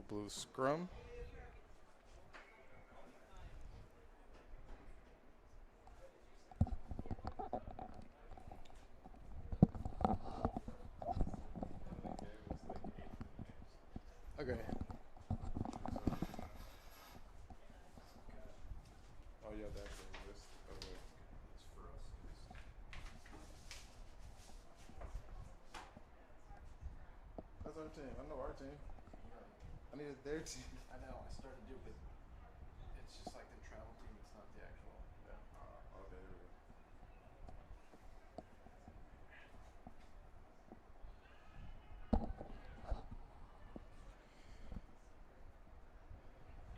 Old Blue scrum. Okay. Oh yeah, that's a list. Okay. It's for us. That's our team. I know our team. I needed their team. I know, I started to do it, but it's just like the travel team, it's not the actual. Yeah. Okay, here we go.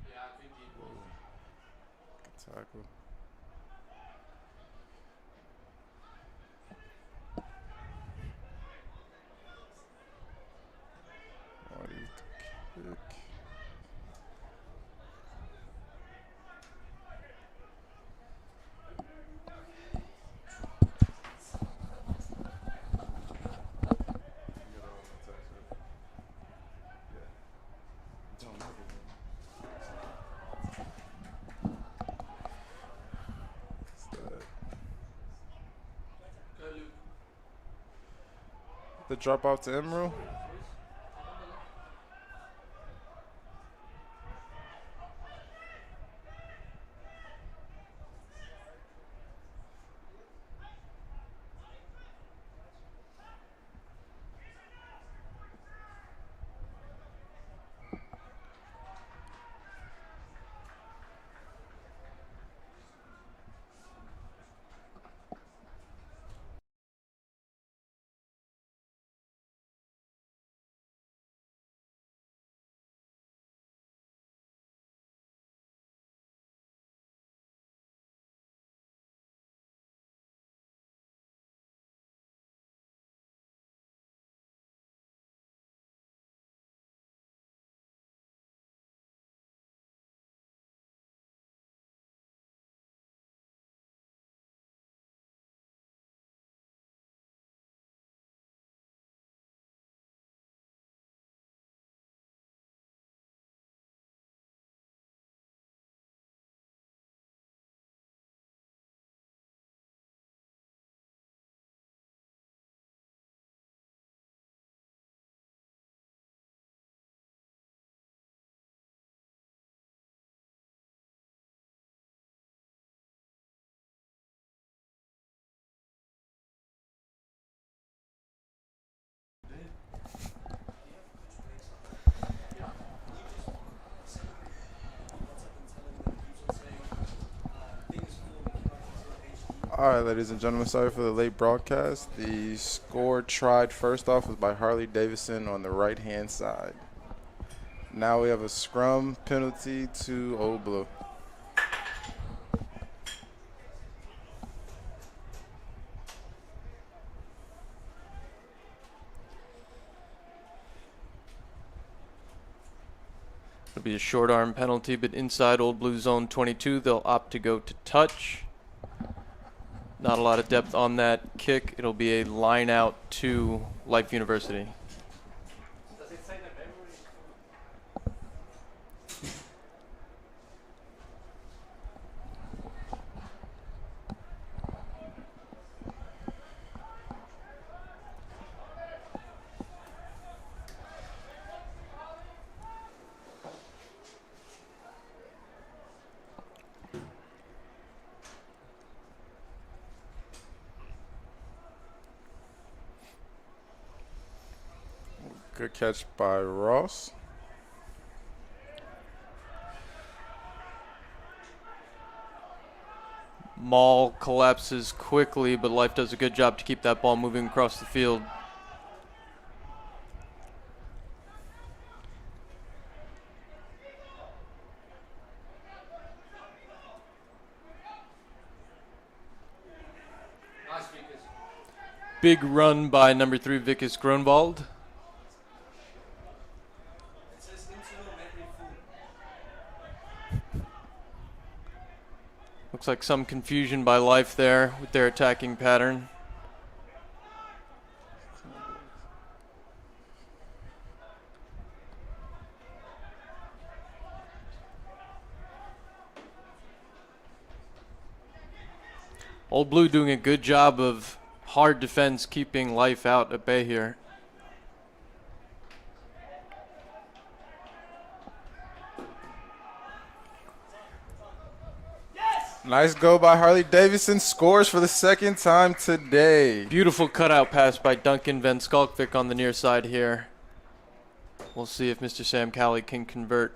Yeah, I think he will. Good tackle. Oh, he's the kick. You got it on the text, right? Yeah. Don't look at me. What's that? Go, Luke. The drop off to Emerald. All right, ladies and gentlemen, sorry for the late broadcast. The score tried first off was by Harley Davidson on the right-hand side. Now we have a scrum penalty to Old Blue. It'll be a short arm penalty, but inside Old Blue Zone 22, they'll opt to go to touch. Not a lot of depth on that kick. It'll be a line out to Life University. Good catch by Ross. Maul collapses quickly, but Life does a good job to keep that ball moving across the field. Big run by number 3, Vickers Grunwald. Looks like some confusion by Life there with their attacking pattern. Old Blue doing a good job of hard defense, keeping life out at bay here. Nice go by Harley Davidson. Scores for the second time today. Beautiful cutout pass by Duncan Van Skalkvik on the near side here. We'll see if Mr. Sam Cowley can convert.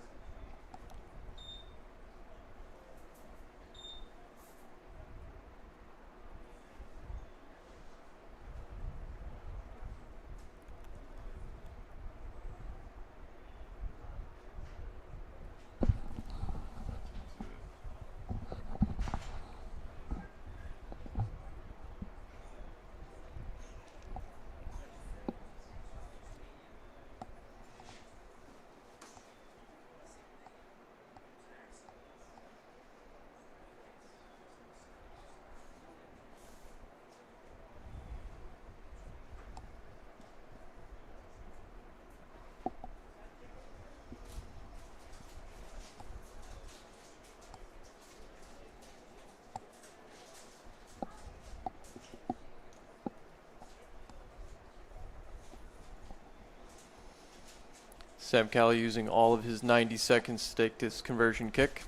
Sam Cowley using all of his 90 seconds to take this conversion kick.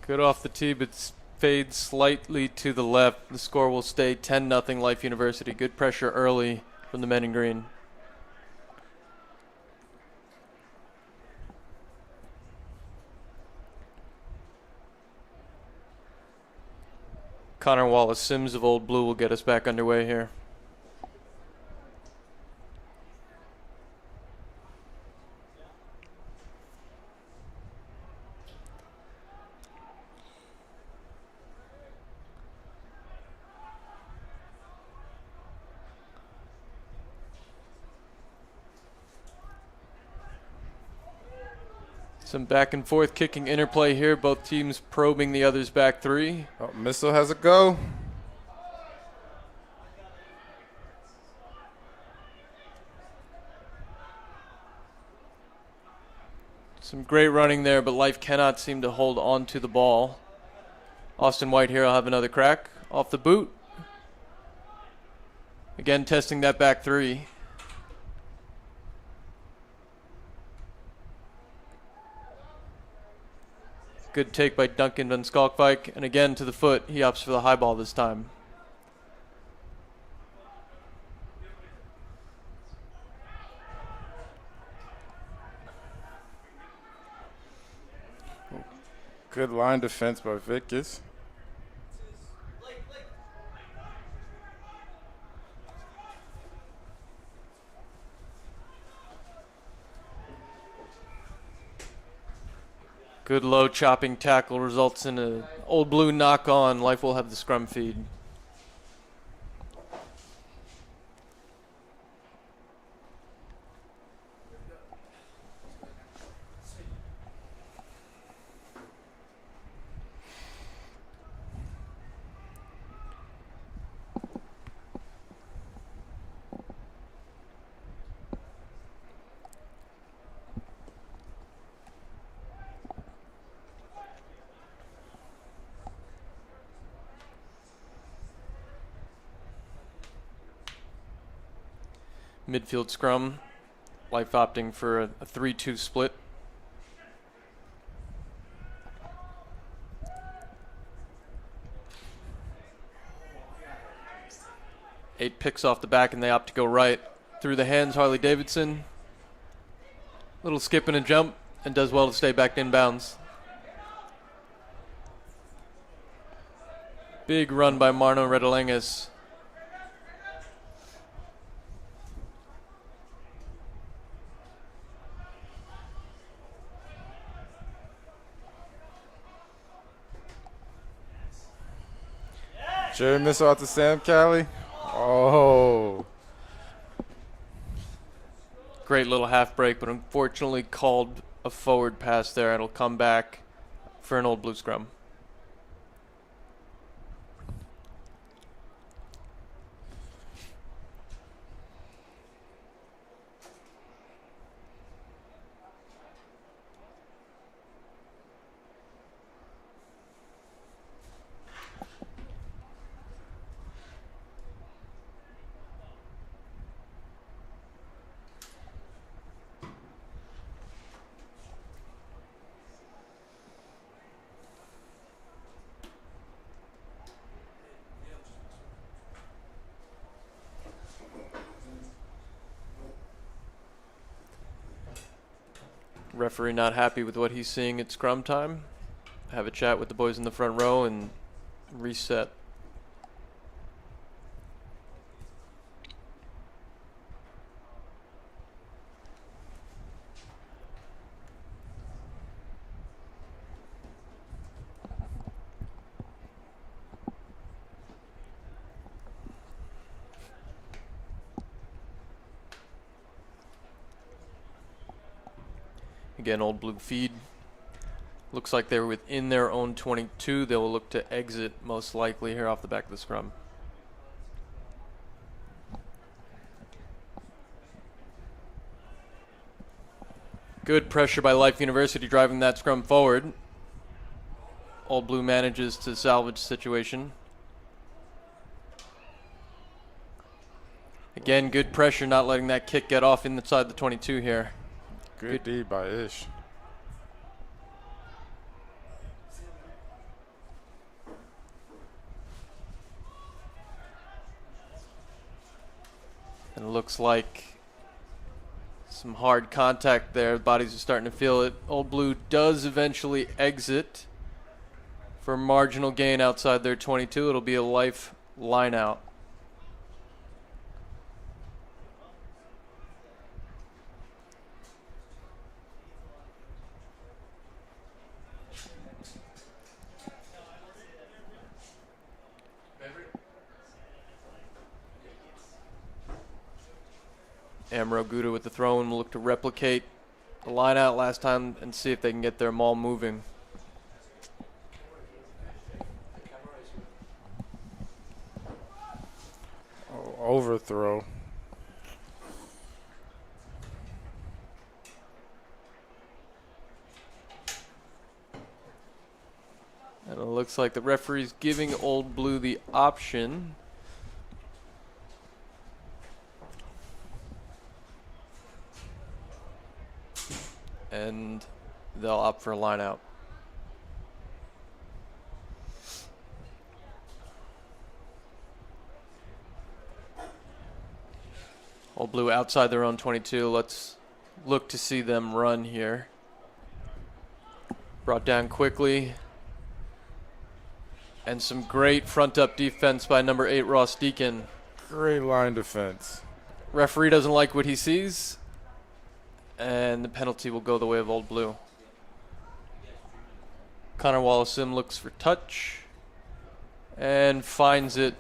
Good off the tee, but fades slightly to the left. The score will stay 10-0 Life University. Good pressure early from the men in green. Connor Wallace Sims of Old Blue will get us back underway here. Some back and forth kicking interplay here. Both teams probing the other's back three. Oh, Missile has a go. Some great running there, but Life cannot seem to hold on to the ball. Austin White here will have another crack off the boot. Again, testing that back three. Good take by Duncan Van Skalkvik, and again to the foot. He opts for the high ball this time. Good line defense by Vickers. Good low chopping tackle results in a Old Blue knock on. Life will have the scrum feed. Midfield scrum. Life opting for a 3-2 split. Eight picks off the back and they opt to go right. Through the hands, Harley Davidson. Little skip and a jump, and does well to stay back inbounds. Big run by Marno Redelenges. Jerry Missile out to Sam Cowley. Oh. Great little half break, but unfortunately called a forward pass there. It'll come back for an Old Blue scrum. Referee not happy with what he's seeing at scrum time. Have a chat with the boys in the front row and reset. Again, Old Blue feed. Looks like they're within their own 22. They will look to exit most likely here off the back of the scrum. Good pressure by Life University driving that scrum forward. Old Blue manages to salvage the situation. Again, good pressure, not letting that kick get off inside the 22 here. Good D by Ish. And it looks like some hard contact there. Bodies are starting to feel it. Old Blue does eventually exit for marginal gain outside their 22. It'll be a Life line out. Amro Gouda with the throw and will look to replicate the line out last time and see if they can get their maul moving. Overthrow. And it looks like the referee's giving Old Blue the option. And they'll opt for a line out. Old Blue outside their own 22. Let's look to see them run here. Brought down quickly. And some great front up defense by number 8, Ross Deacon. Great line defense. Referee doesn't like what he sees. And the penalty will go the way of Old Blue. Connor Wallace-Sim looks for touch. And finds it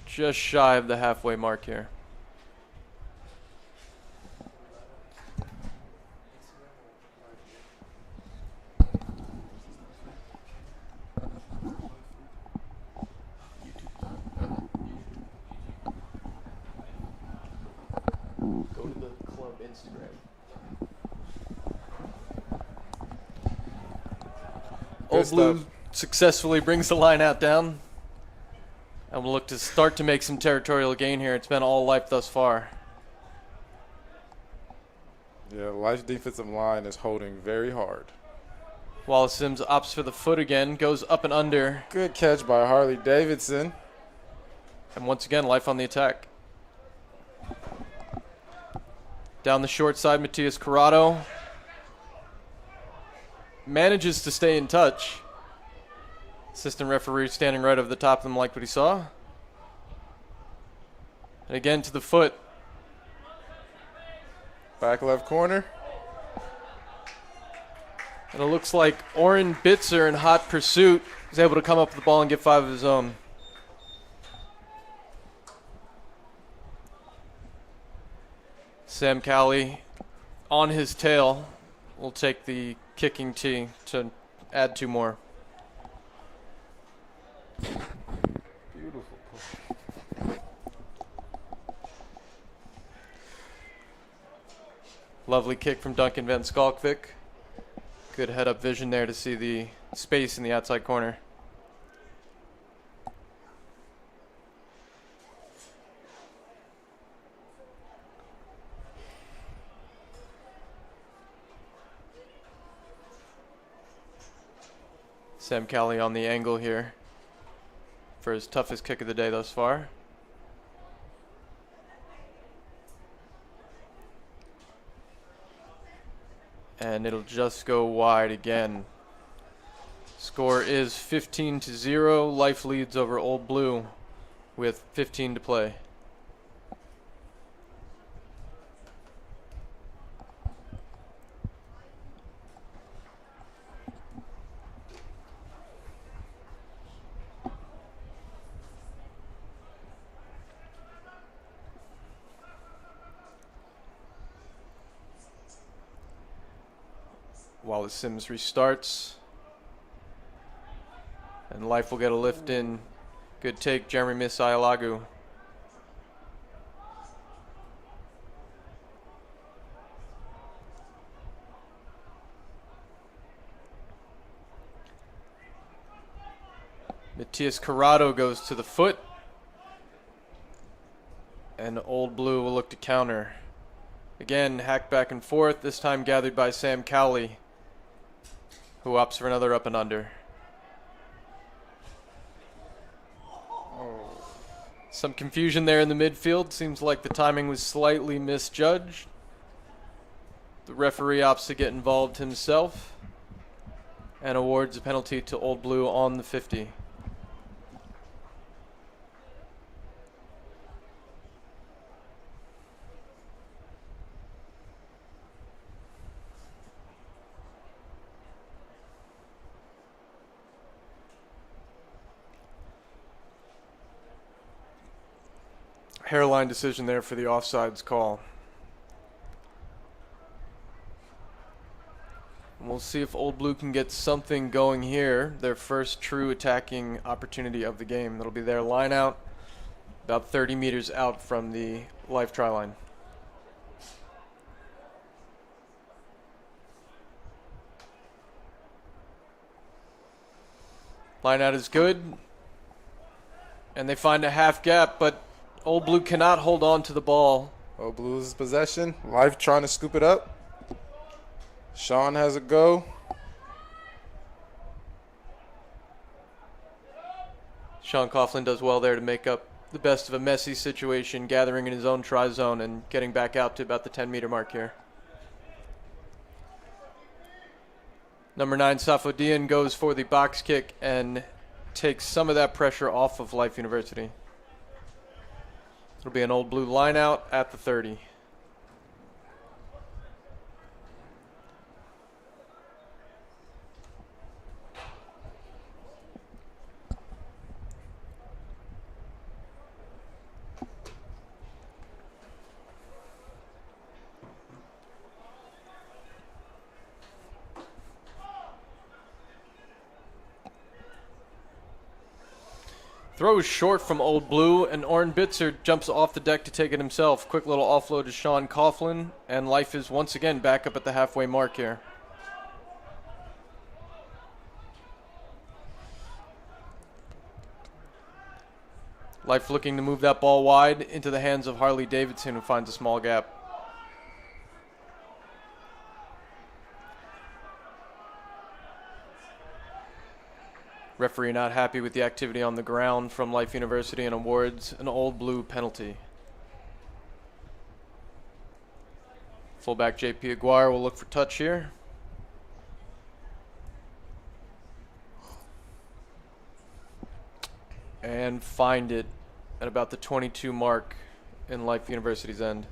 just shy of the halfway mark here. Go to the club Instagram. Old Blue successfully brings the line out down. And we'll look to start to make some territorial gain here. It's been all Life thus far. Yeah, Life's defensive line is holding very hard. Wallace Sims opts for the foot again, goes up and under. Good catch by Harley Davidson. And once again, Life on the attack. Down the short side, Matias Corrado manages to stay in touch. Assistant referee standing right over the top of them, liked what he saw. And again to the foot. Back left corner. And it looks like Oren Bitzer in hot pursuit is able to come up with the ball and get 5 of his own. Sam Cowley on his tail will take the kicking tee to add 2 more. Beautiful. Lovely kick from Duncan Van Skalkvik. Good head-up vision there to see the space in the outside corner. Sam Cowley on the angle here for his toughest kick of the day thus far. and it'll just go wide again. Score is 15-0. Life leads over Old Blue with 15 to play. While the Sims restarts, and Life will get a lift in. Good take, Jeremy Misialagu. Matias Corrado goes to the foot, and Old Blue will look to counter. Again, hacked back and forth, this time gathered by Sam Cowley, who opts for another up and under. Some confusion there in the midfield. Seems like the timing was slightly misjudged. The referee opts to get involved himself and awards a penalty to Old Blue on the 50. Hairline decision there for the offsides call. And we'll see if Old Blue can get something going here. Their first true attacking opportunity of the game. That'll be their line out, about 30 meters out from the Life try line. Line out is good. And they find a half gap, but Old Blue cannot hold on to the ball. Old Blues possession. Life trying to scoop it up. Sean has a go. Sean Coughlin does well there to make up the best of a messy situation, gathering in his own try zone and getting back out to about the 10-meter mark here. Number 9, Safodian, goes for the box kick and takes some of that pressure off of Life University. It'll be an Old Blue line out at the 30. Throw is short from Old Blue, and Orrin Bitzer jumps off the deck to take it himself. Quick little offload to Sean Coughlin, and Life is once again back up at the halfway mark here. Life looking to move that ball wide into the hands of Harley Davidson, who finds a small gap. Referee not happy with the activity on the ground from Life University and awards an Old Blue penalty. Fullback JP Aguirre will look for touch here. And find it at about the 22 mark in Life University's end.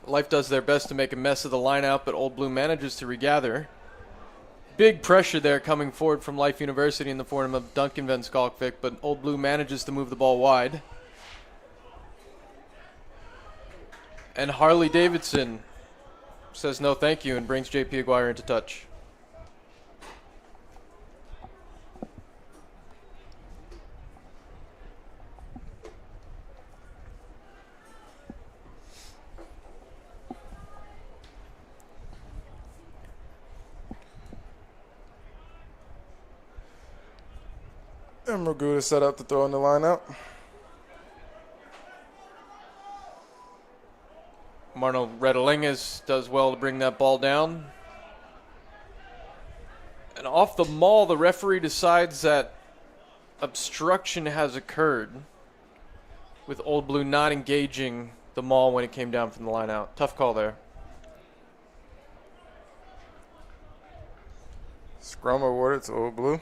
Life does their best to make a mess of the line out, but Old Blue manages to regather. Big pressure there coming forward from Life University in the form of Duncan Van Skalkvik, but Old Blue manages to move the ball wide. And Harley Davidson says no thank you and brings JP Aguirre into touch. And Ragu is set up to throw in the lineup. Redelingus does well to bring that ball down. And off the maul, the referee decides that obstruction has occurred, with Old Blue not engaging the maul when it came down from the line out. Tough call there. Scrum awarded to Old Blue.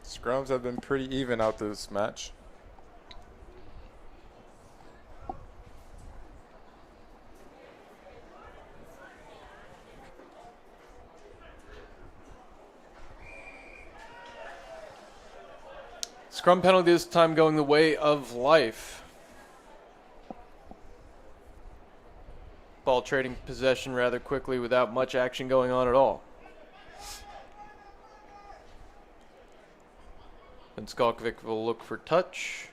Scrums have been pretty even out this match. Scrum penalty this time going the way of Life. Ball trading possession rather quickly without much action going on at all. And Skalkovic will look for touch.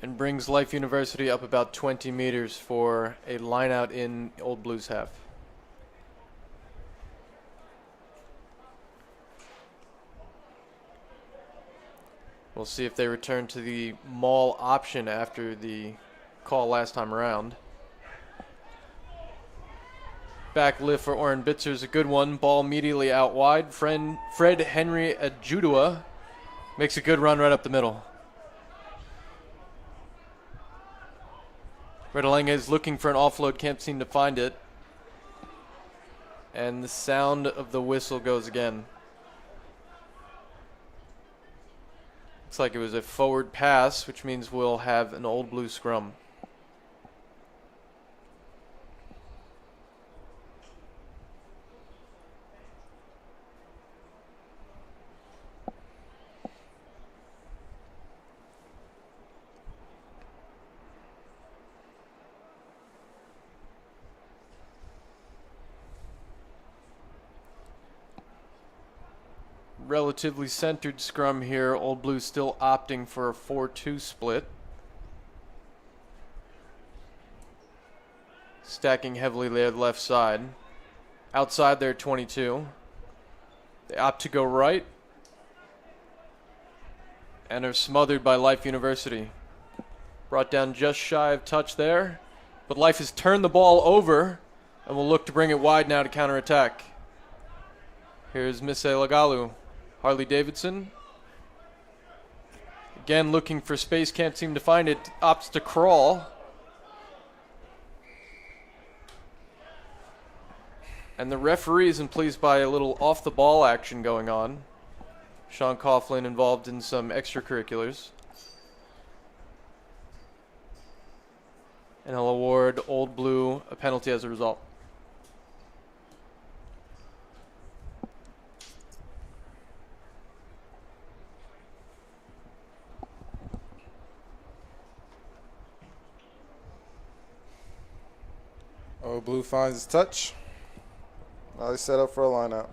And brings Life University up about 20 meters for a line out in Old Blues half. We'll see if they return to the maul option after the call last time around. Back lift for Oren Bitzer is a good one. Ball immediately out wide. Fred Henry Ajudua makes a good run right up the middle. Redelingus is looking for an offload, can't seem to find it. And the sound of the whistle goes again. Looks like it was a forward pass, which means we'll have an Old Blue scrum. Relatively centered scrum here. Old Blue still opting for a 4-2 split. Stacking heavily there left side. Outside their 22. They opt to go right. And are smothered by Life University. Brought down just shy of touch there. But Life has turned the ball over and will look to bring it wide now to counterattack. Here's Mise Lagalu. Harley Davidson. Again looking for space, can't seem to find it. Opts to crawl. And the referee isn't pleased by a little off the ball action going on. Sean Coughlin involved in some extracurriculars. And he'll award Old Blue a penalty as a result. Old Blue finds his touch. Now he's set up for a lineout.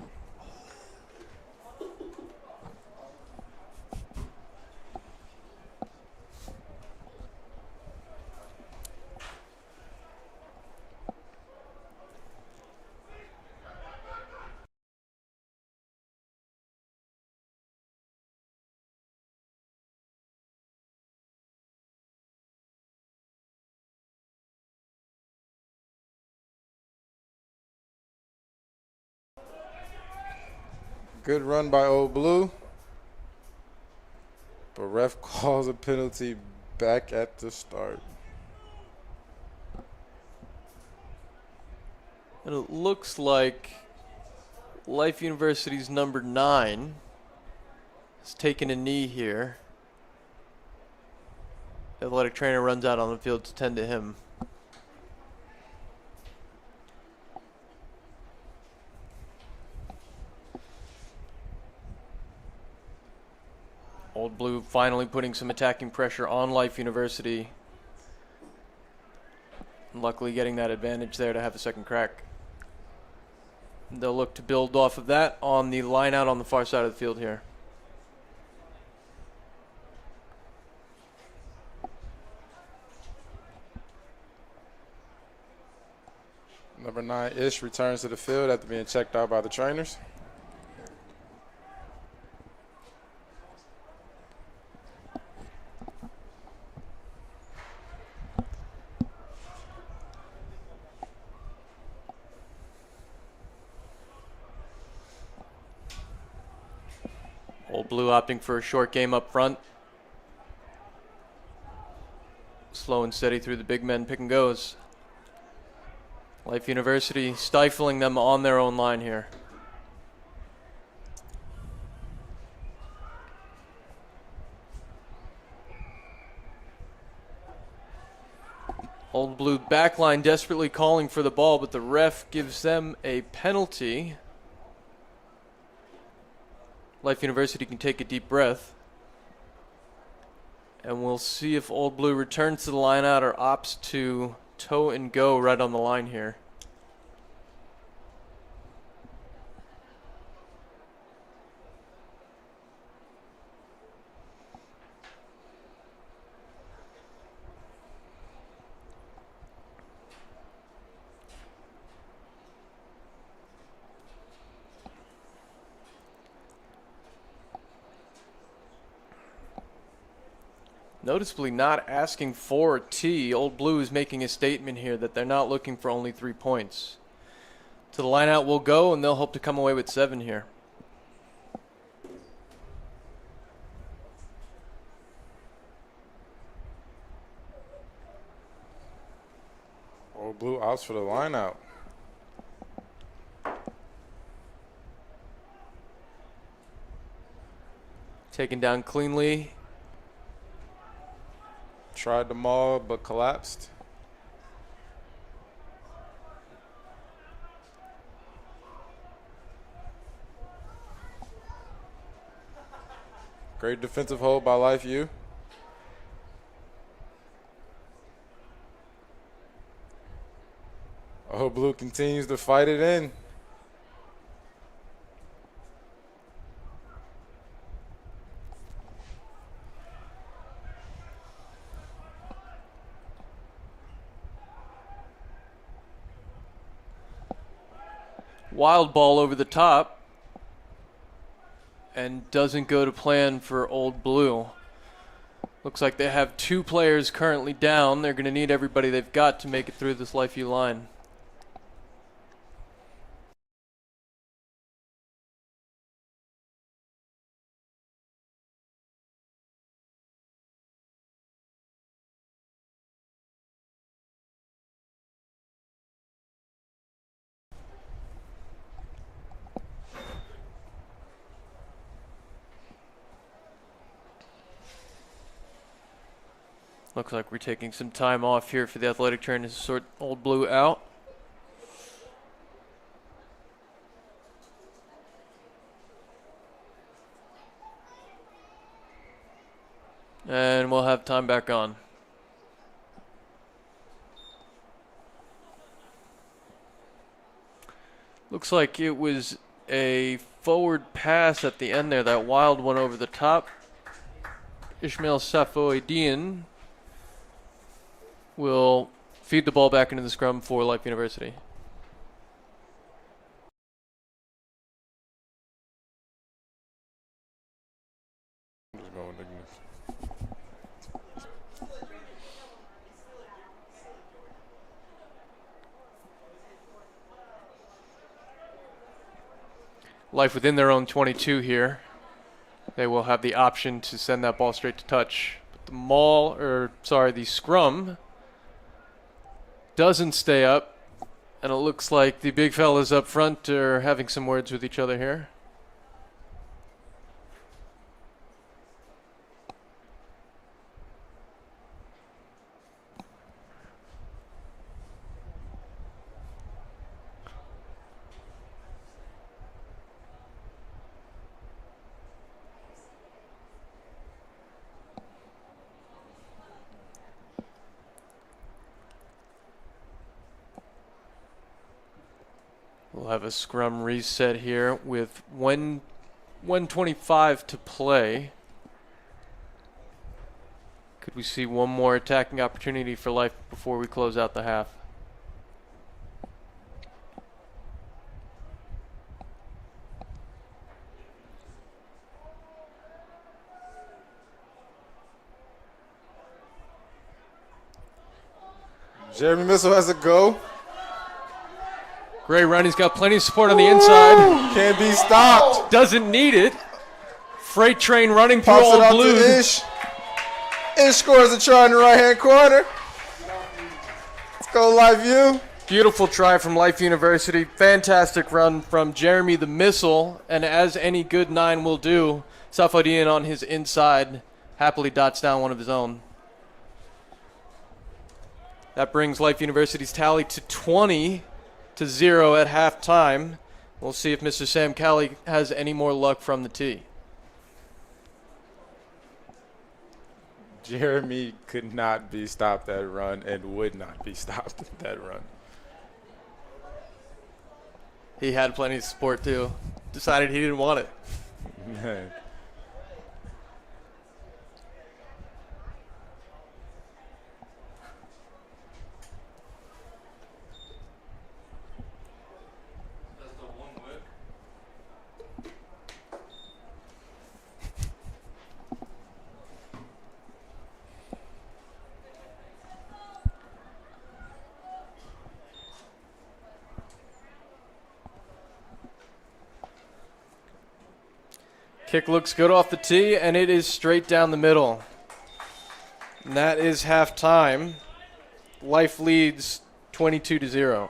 Good run by Old Blue. But ref calls a penalty back at the start. And it looks like Life University's number 9 has taken a knee here. The athletic trainer runs out on the field to tend to him. Old Blue finally putting some attacking pressure on Life University. And luckily getting that advantage there to have a second crack. They'll look to build off of that on the line out on the far side of the field here. Number 9, Ish, returns to the field after being checked out by the trainers. Old Blue opting for a short game up front. Slow and steady through the big men, pick and goes. Life University stifling them on their own line here. Old Blue backline desperately calling for the ball, but the ref gives them a penalty. Life University can take a deep breath. And we'll see if Old Blue returns to the line out or opts to toe and go right on the line here. Noticeably not asking for a tee. Old Blue is making a statement here that they're not looking for only 3 points. To the line out will go, and they'll hope to come away with 7 here. Old Blue outs for the line out. Taken down cleanly. Tried the maul but collapsed. Great defensive hold by Life U. Old Blue continues to fight it in. Wild ball over the top. And doesn't go to plan for Old Blue. Looks like they have 2 players currently down. They're going to need everybody they've got to make it through this Life U line. Looks like we're taking some time off here for the athletic trainer to sort Old Blue out. And we'll have time back on. Looks like it was a forward pass at the end there. That wild one over the top. Ishmael Safoidian will feed the ball back into the scrum for Life University. Life within their own 22 here. They will have the option to send that ball straight to touch. But the scrum doesn't stay up, and it looks like the big fellas up front are having some words with each other here. We'll have a scrum reset here with 1:25 to play. Could we see one more attacking opportunity for Life before we close out the half? Jeremy Missile has a go. Great run. He's got plenty of support on the inside. Can't be stopped. Doesn't need it. Freight train running through Pops it Old out Blues. to Ish. Ish scores a try in the right-hand corner. Let's go, Live View. Beautiful try from Life University. Fantastic run from Jeremy the Missile. And as any good 9 will do, Safadian on his inside happily dots down one of his own. That brings Life University's tally to 20-0 at halftime. We'll see if Mr. Sam Cali has any more luck from the tee. Jeremy could not be stopped that run and would not be stopped that run. He had plenty of support too. Decided he didn't want it. Man. Kick looks good off the tee, and it is straight down the middle. And that is halftime. Life leads 22-0.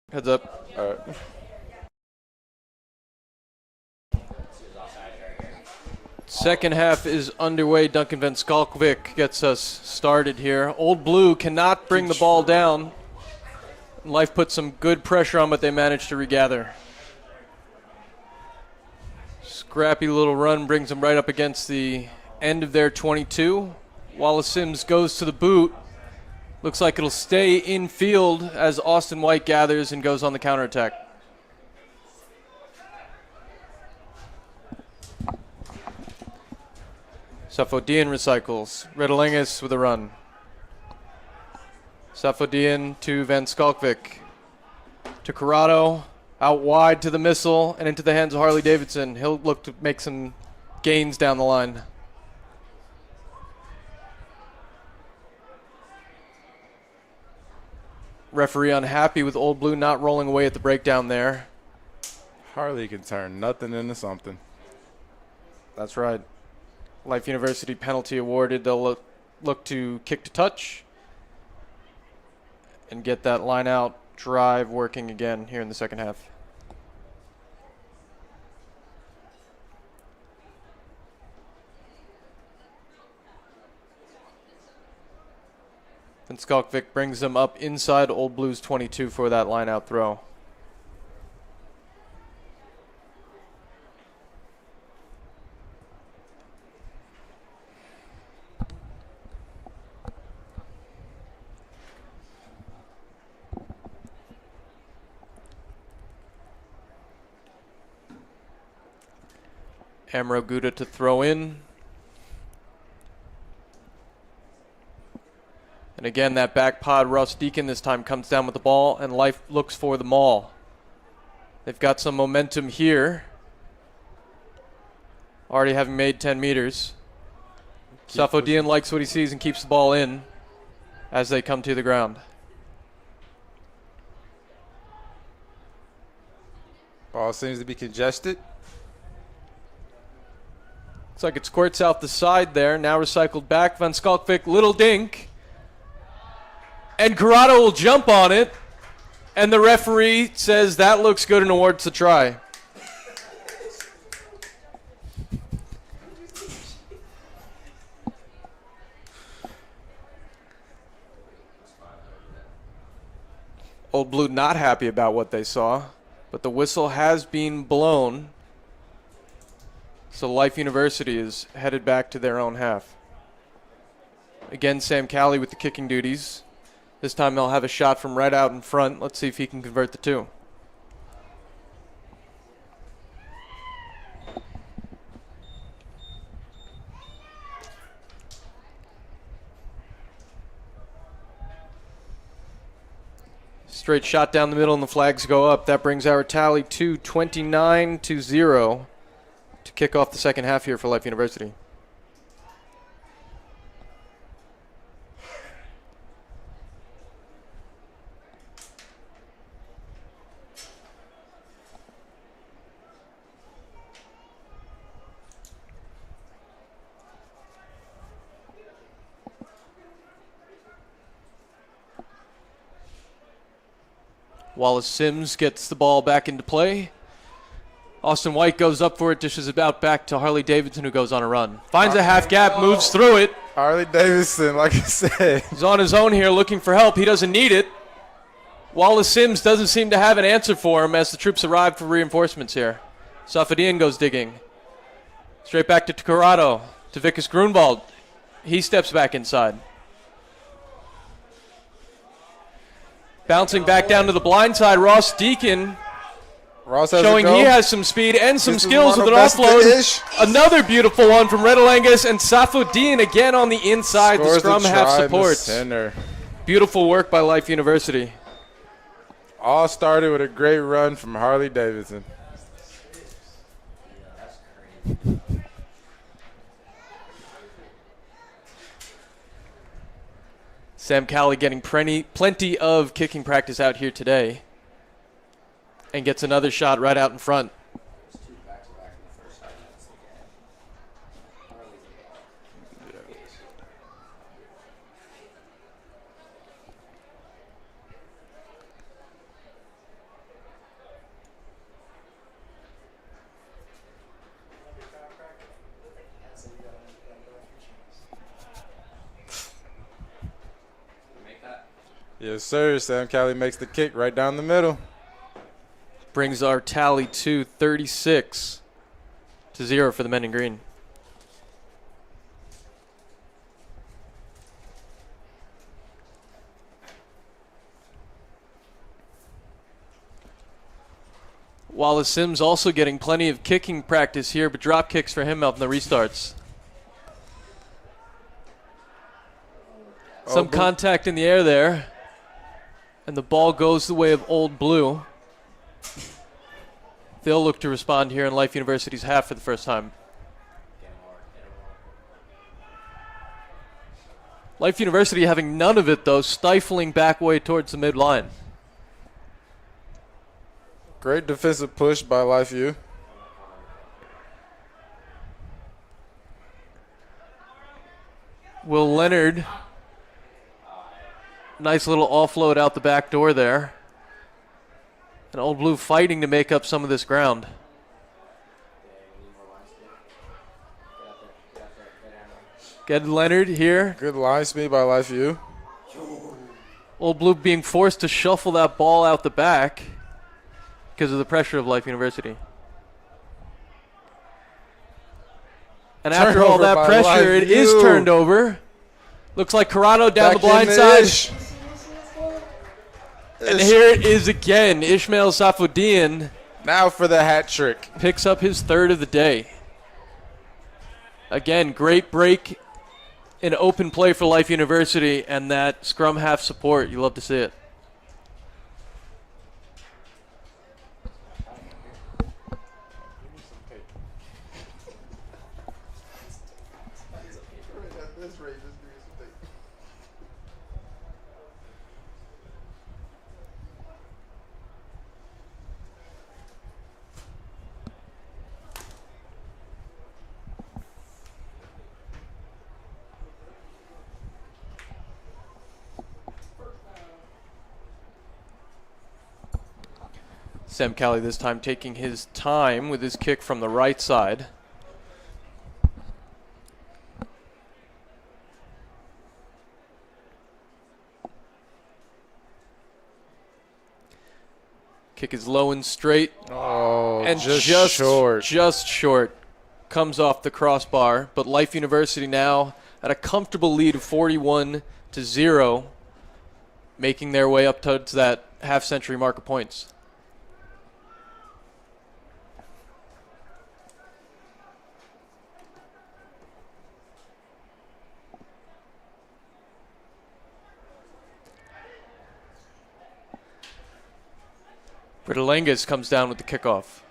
Heads up. All right. Second half is underway. Duncan Van Skalkovic gets us started here. Old Blue cannot bring the ball down. Life put some good pressure on, but they managed to regather. Scrappy little run brings them right up against the end of their 22. Wallace Sims goes to the boot. Looks like it'll stay in field as Austin White gathers and goes on the counterattack. Safodian recycles. Redelingus with a run. Safodian to Van Skalkovic. To Corrado. Out wide to the missile and into the hands of Harley Davidson. He'll look to make some gains down the line. Referee unhappy with Old Blue not rolling away at the breakdown there. Harley can turn nothing into something. That's right. Life University penalty awarded. They'll look to kick to touch and get that line out drive working again here in the second half. And Skalkovic brings them up inside Old Blues 22 for that line out throw. Amro Gouda to throw in. And again, that back pod, Ross Deacon this time comes down with the ball, and Life looks for the maul. They've got some momentum here. Already having made 10 meters. Safodian likes what he sees and keeps the ball in as they come to the ground. Ball seems to be congested. Looks like it squirts out the side there. Now recycled back. Van Skalkovic, little dink. And Corrado will jump on it. And the referee says that looks good and awards the try. Old Blue not happy about what they saw, but the whistle has been blown. So Life University is headed back to their own half. Again, Sam Calley with the kicking duties. This time they'll have a shot from right out in front. Let's see if he can convert the two. Straight shot down the middle and the flags go up. That brings our tally to 29-0 to kick off the second half here for Life University. Wallace Sims gets the ball back into play. Austin White goes up for it, dishes it out back to Harley Davidson, who goes on a run. Finds a half gap, moves through it. Harley Davidson, like I said. He's on his own here looking for help. He doesn't need it. Wallace Sims doesn't seem to have an answer for him as the troops arrive for reinforcements here. Safadian goes digging. Straight back to Corrado, to Vickers Grunwald. He steps back inside. Bouncing back down to the blind side, Ross Deacon showing he has some speed and some skills with an offload. Another beautiful one from Redelingus, and Safodian again on the inside. The scrum half supports. Beautiful work by Life University. All started with a great run from Harley Davidson. Sam Calley getting plenty of kicking practice out here today. And gets another shot right out in front. Yes, sir. Sam Cali makes the kick right down the middle. Brings our tally to 36-0 for the men in green. Wallace Sims also getting plenty of kicking practice here, but drop kicks for him out in the restarts. Some contact in the air there, and the ball goes the way of Old Blue. They'll look to respond here in Life University's half for the first time. Life University having none of it, though, stifling back way towards the midline. Great defensive push by LifeU. Will Leonard, nice little offload out the back door there. And Old Blue fighting to make up some of this ground. Get Leonard here. Good line speed by LifeU. Old Blue being forced to shuffle that ball out the back because of the pressure of Life University. And after all that pressure, it is turned over. Looks like Corrado down the blind side. And here it is again. Ishmael Safuddin now for the hat trick. Picks up his third of the day. Again, great break in open play for Life University, and that scrum half support. You love to see it. Sam Cali this time taking his time with his kick from the right side. Kick is low and straight. Oh, and just short. Just short. Comes off the crossbar, but Life University now at a comfortable lead of 41-0, making their way up towards that half-century mark of points. Bertalengas comes down with the kickoff.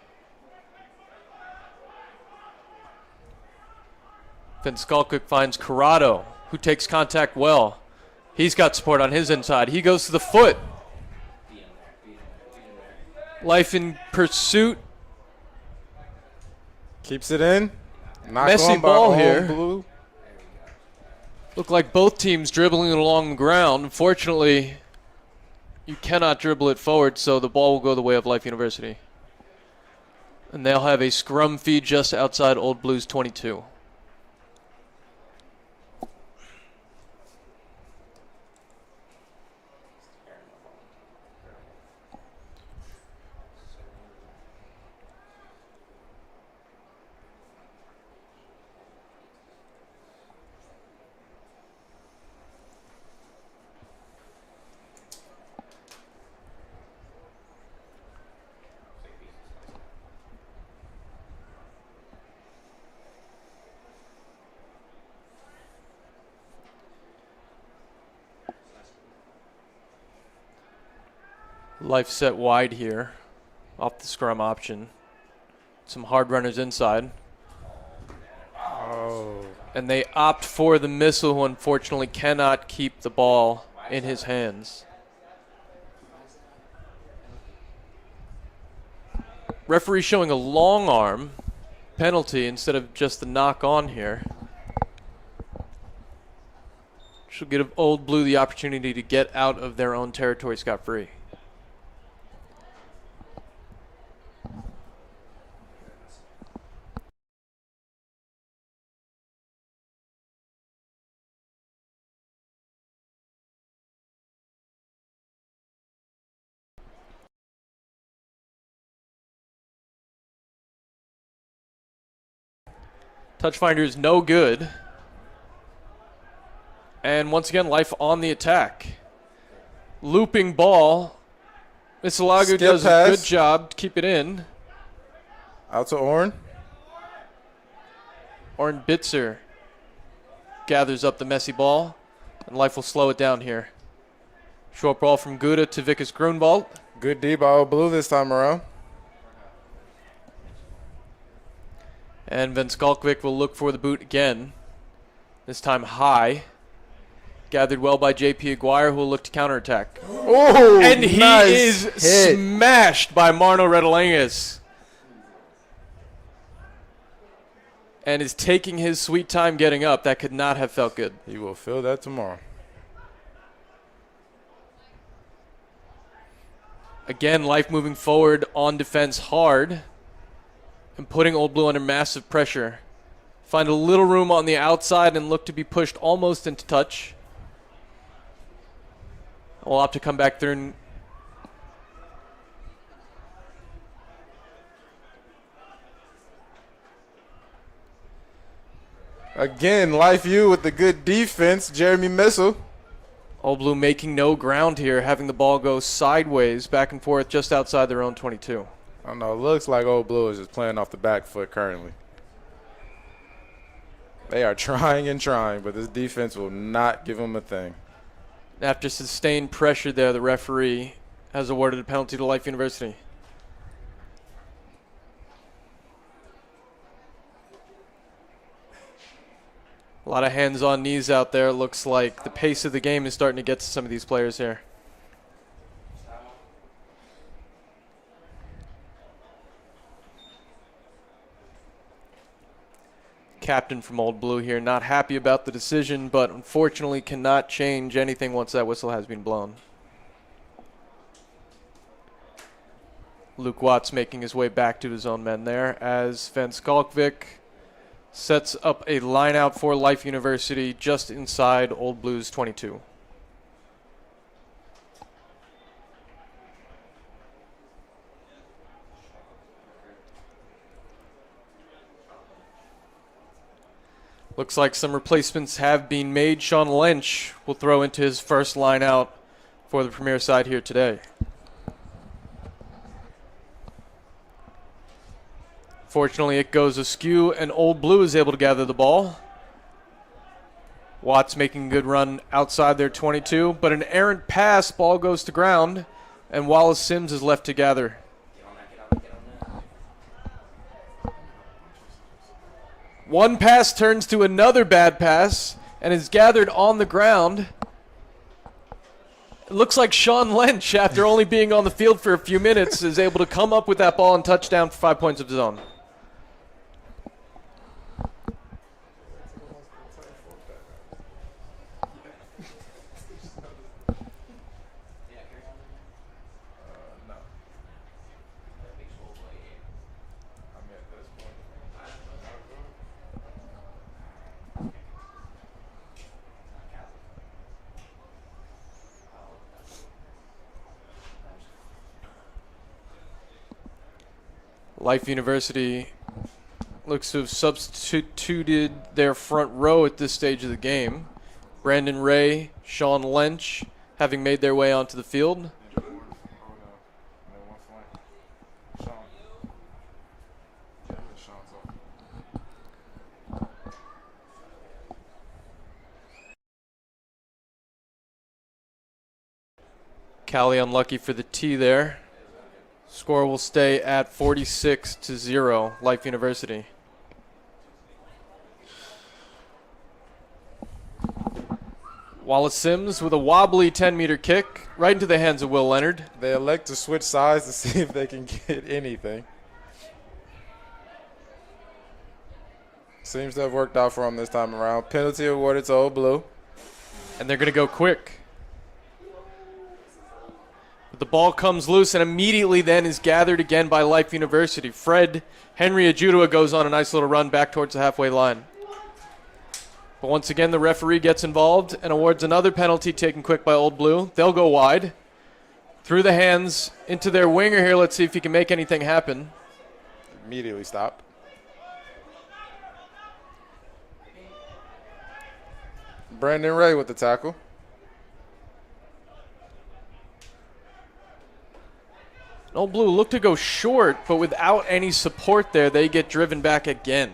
Then Skalkuk finds Corrado, who takes contact well. He's got support on his inside. He goes to the foot. Life in pursuit. Keeps it in. Messy ball here. Blue. Look like both teams dribbling it along the ground. Unfortunately, you cannot dribble it forward, so the ball will go the way of Life University. And they'll have a scrum feed just outside Old Blues 22. Life set wide here off the scrum option. Some hard runners inside. Oh. And they opt for the missile, who unfortunately cannot keep the ball in his hands. Referee showing a long arm penalty instead of just the knock on here. Should give Old Blue the opportunity to get out of their own territory scot-free. Touch finder is no good. And once again, Life on the attack. Looping ball. Misalagu does a good job to keep it in. Out to Orn. Orn Bitzer gathers up the messy ball, and Life will slow it down here. Short ball from Gouda to Vickers Grunwald. Good D by Old Blue this time around. And Van Skalkvik will look for the boot again. This time high. Gathered well by J.P. Aguirre, who will look to counterattack. Oh, and he nice is hit. Smashed by Marno Redelenges. And is taking his sweet time getting up. That could not have felt good. He will feel that tomorrow. Again, Life moving forward on defense hard and putting Old Blue under massive pressure. Find a little room on the outside and look to be pushed almost into touch. We'll opt to come back through. Again, Life U with the good defense, Jeremy Missile. Old Blue making no ground here, having the ball go sideways, back and forth just outside their own 22. I don't know, it looks like Old Blue is just playing off the back foot currently. They are trying and trying, but this defense will not give them a thing. After sustained pressure there, the referee has awarded a penalty to Life University. A lot of hands on knees out there. Looks like the pace of the game is starting to get to some of these players here. Captain from Old Blue here, not happy about the decision, but unfortunately cannot change anything once that whistle has been blown. Luke Watts making his way back to his own men there as Van Skalkvik sets up a line out for Life University just inside Old Blue's 22. Looks like some replacements have been made. Sean Lynch will throw into his first line out for the premier side here today. Fortunately, it goes askew, and Old Blue is able to gather the ball. Watts making a good run outside their 22, but an errant pass, ball goes to ground, and Wallace Sims is left to gather. One pass turns to another bad pass and is gathered on the ground. It looks like Sean Lynch, after only being on the field for a few minutes, is able to come up with that ball and touchdown for 5 points of his own. Life University looks to have substituted their front row at this stage of the game. Brandon Ray, Sean Lynch, having made their way onto the field. Callie unlucky for the tee there. Score will stay at 46-0, Life University. Wallace Sims with a wobbly 10-meter kick right into the hands of Will Leonard. They elect to switch sides to see if they can get anything. Seems to have worked out for them this time around. Penalty awarded to Old Blue. And they're going to go quick. But the ball comes loose and immediately then is gathered again by Life University. Fred Henry Ajudua goes on a nice little run back towards the halfway line. But once again, the referee gets involved and awards another penalty taken quick by Old Blue. They'll go wide. Through the hands into their winger here. Let's see if he can make anything happen. Immediately stopped. Brandon Ray with the tackle. Old Blue look to go short, but without any support there, they get driven back again.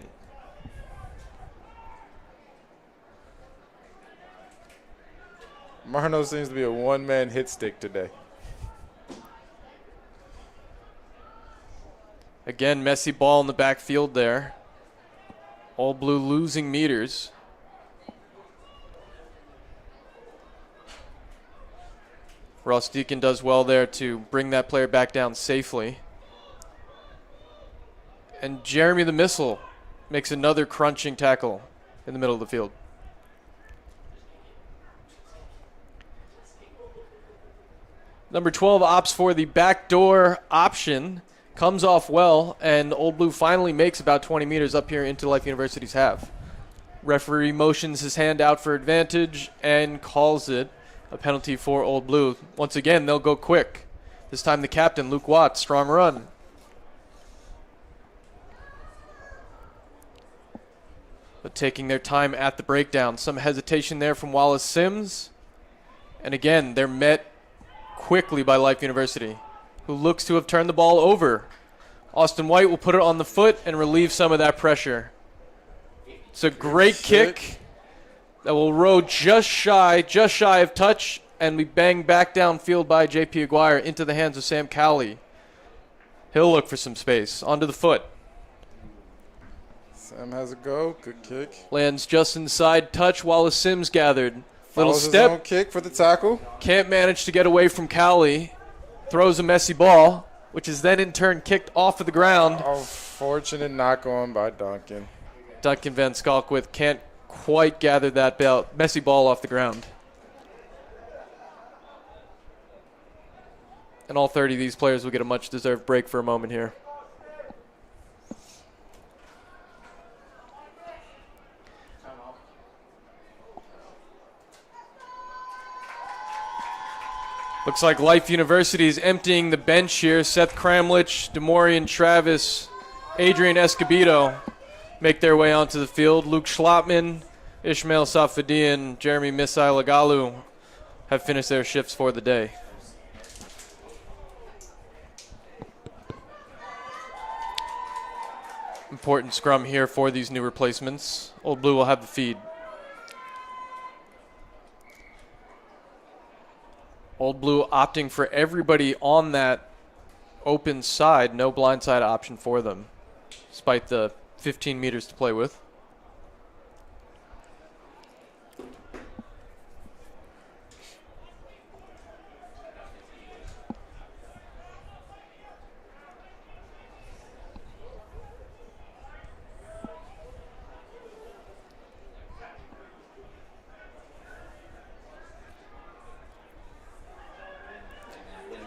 Marno seems to be a one-man hit stick today. Again, messy ball in the backfield there. Old Blue losing meters. Ross Deacon does well there to bring that player back down safely. And Jeremy the Missile makes another crunching tackle in the middle of the field. Number 12 opts for the backdoor option. Comes off well, and Old Blue finally makes about 20 meters up here into Life University's half. Referee motions his hand out for advantage and calls it a penalty for Old Blue. Once again, they'll go quick. This time the captain, Luke Watts, strong run. But taking their time at the breakdown. Some hesitation there from Wallace Sims. And again, they're met quickly by Life University, who looks to have turned the ball over. Austin White will put it on the foot and relieve some of that pressure. It's a great kick that will row just shy of touch, and we bang back downfield by J.P. Aguirre into the hands of Sam Cowley. He'll look for some space. Onto the foot. Sam has a go. Good kick. Lands just inside touch. Wallace Sims gathered. Little Follows his step. own kick for the tackle. Can't manage to get away from Cowley. Throws a messy ball, which is then in turn kicked off of the ground. Oh, fortunate knock on by Duncan. Duncan Van Skalkwith can't quite gather that messy ball off the ground. And all 30 of these players will get a much-deserved break for a moment here. Looks like Life University is emptying the bench here. Seth Kramlich, Demorian Travis, Adrian Escobedo make their way onto the field. Luke Schlotman, Ishmael Safadian, Jeremy Misailagalu have finished their shifts for the day. Important scrum here for these new replacements. Old Blue will have the feed. Old Blue opting for everybody on that open side. No blindside option for them, despite the 15 meters to play with.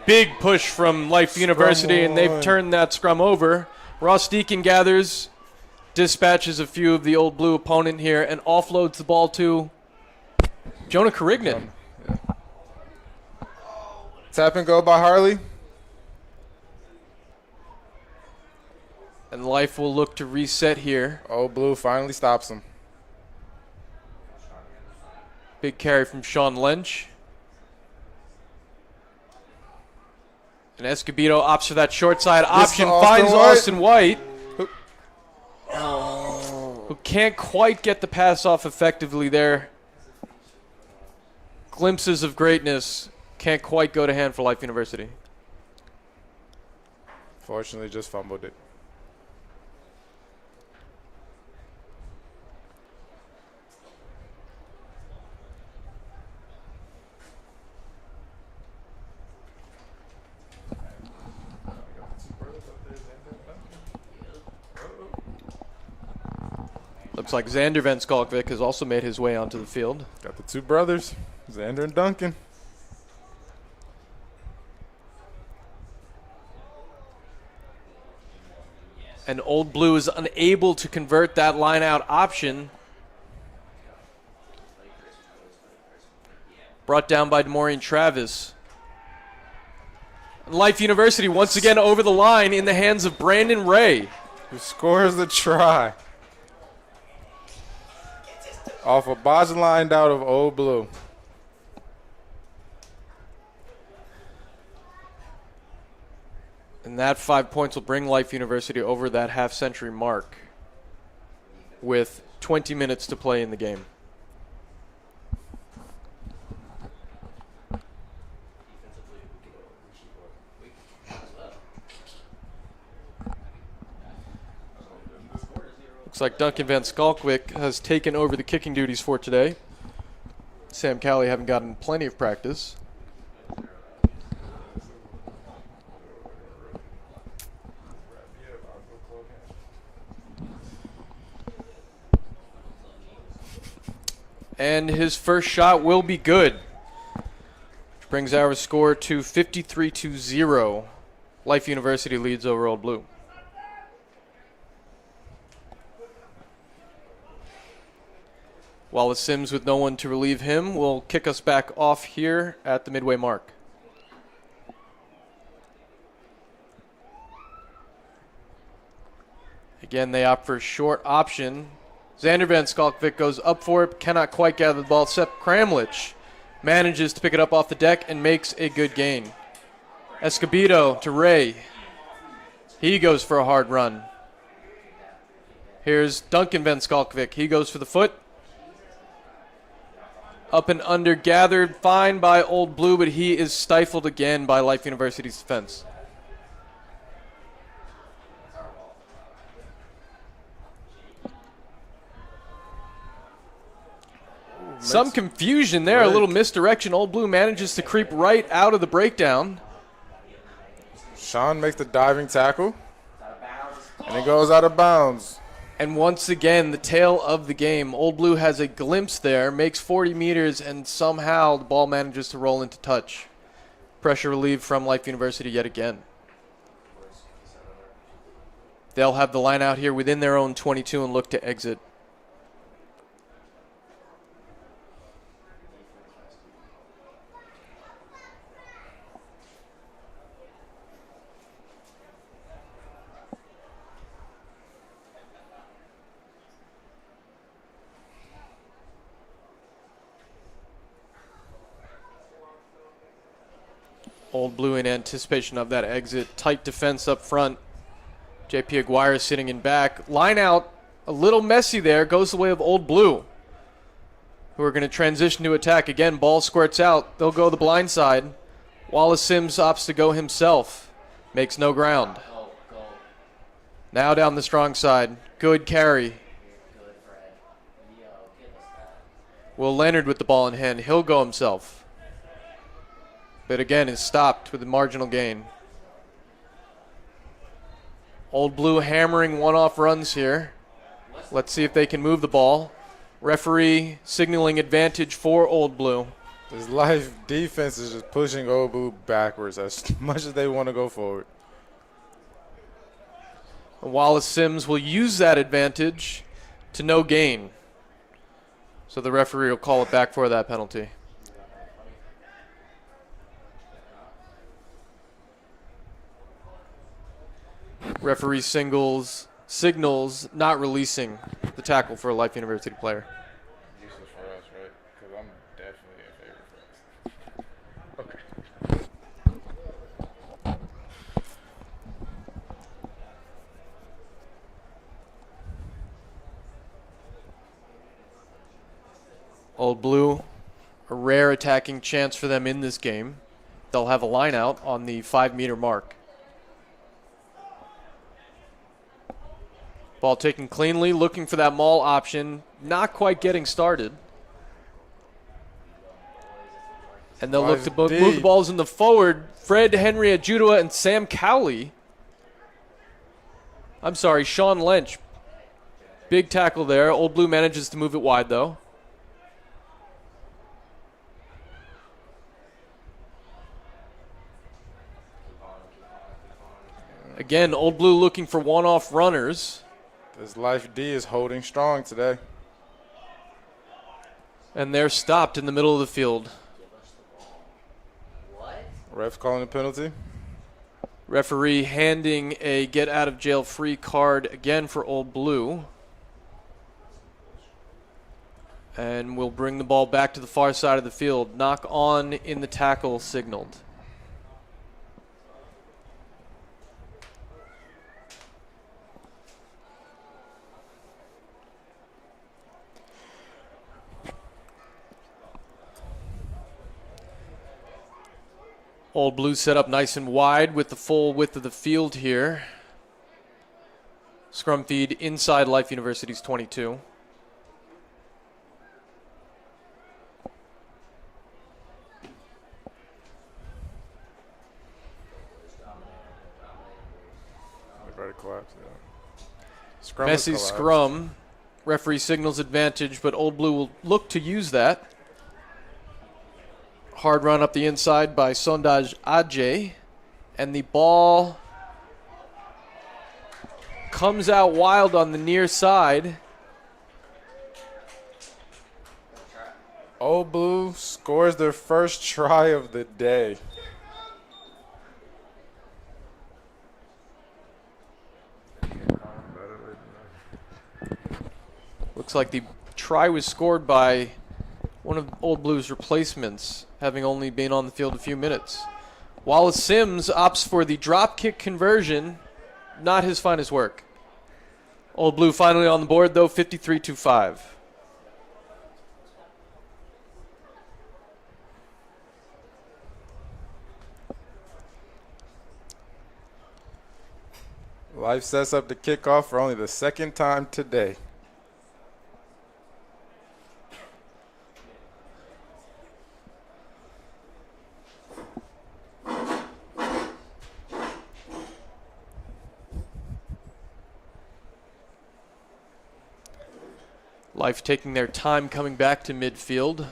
Big push from Life University, and they've turned that scrum over. Ross Deacon gathers, dispatches a few of the Old Blue opponent here, and offloads the ball to Jonah Carignan. Yeah. Tap and go by Harley. And Life will look to reset here. Old Blue finally stops him. Big carry from Sean Lynch. And Escobedo opts for that short side option, finds Austin White, who can't quite get the pass off effectively there. Glimpses of greatness, can't quite go to hand for Life University. Fortunately, just fumbled it. Looks like Xander Van Skalkvik has also made his way onto the field. Got the two brothers, Xander and Duncan. And Old Blue is unable to convert that line out option. Brought down by Demorian Travis. And Life University once again over the line in the hands of Brandon Ray, Who scores the try. Off a botch lined out of Old Blue. And that 5 points will bring Life University over that half-century mark with 20 minutes to play in the game. Looks like Duncan Van Skalkwyk has taken over the kicking duties for today. Sam Cowley having gotten plenty of practice. And his first shot will be good, which brings our score to 53-0. Life University leads over Old Blue. Wallace Sims, with no one to relieve him, will kick us back off here at the midway mark. Again, they opt for a short option. Xander Van Skalkwyk goes up for it, cannot quite gather the ball. Sepp Kramlich manages to pick it up off the deck and makes a good gain. Escobedo to Ray. He goes for a hard run. Here's Duncan Van Skalkwyk. He goes for the foot. Up and under, gathered fine by Old Blue, but he is stifled again by Life University's defense. Some confusion there, a little misdirection. Old Blue manages to creep right out of the breakdown. Sean makes the diving tackle, and it goes out of bounds. And once again, the tail of the game. Old Blue has a glimpse there, makes 40 meters, and somehow the ball manages to roll into touch. Pressure relieved from Life University yet again. They'll have the line out here within their own 22 and look to exit. Old Blue in anticipation of that exit. Tight defense up front. JP Aguirre sitting in back. Line out, a little messy there. Goes the way of Old Blue, who are going to transition to attack. Again, ball squirts out. They'll go the blind side. Wallace Sims opts to go himself. Makes no ground. Now down the strong side. Good carry. Will Leonard with the ball in hand. He'll go himself. But again, is stopped with a marginal gain. Old Blue hammering one-off runs here. Let's see if they can move the ball. Referee signaling advantage for Old Blue. This Life defense is just pushing Old Blue backwards as much as they want to go forward. Wallace Sims will use that advantage to no gain. So the referee will call it back for that penalty. Referee signals not releasing the tackle for a Life University player. Useless for us, right? Because I'm definitely in favor for us. Okay. Old Blue, a rare attacking chance for them in this game. They'll have a line out on the 5-meter mark. Ball taken cleanly, looking for that maul option. Not quite getting started. And they'll look to move the balls in the forward. Fred Henry Ajudua and Sam Cowley. I'm sorry, Sean Lynch. Big tackle there. Old Blue manages to move it wide, though. Again, Old Blue looking for one-off runners. This Life D is holding strong today. And they're stopped in the middle of the field. Ref's calling a penalty. Referee handing a get-out-of-jail-free card again for Old Blue. And we'll bring the ball back to the far side of the field. Knock on in the tackle signaled. Old Blue set up nice and wide with the full width of the field here. Scrum feed inside Life University's 22. Ready to collapse, yeah. Scrum Messy has collapsed. scrum. Referee signals advantage, but Old Blue will look to use that. Hard run up the inside by Sondaj Ajay. And the ball comes out wild on the near side. Old Blue scores their first try of the day. Looks like the try was scored by one of Old Blue's replacements, having only been on the field a few minutes. Wallace Sims opts for the drop kick conversion, not his finest work. Old Blue finally on the board, though, 53-5. Life sets up the kickoff for only the second time today. Life taking their time coming back to midfield.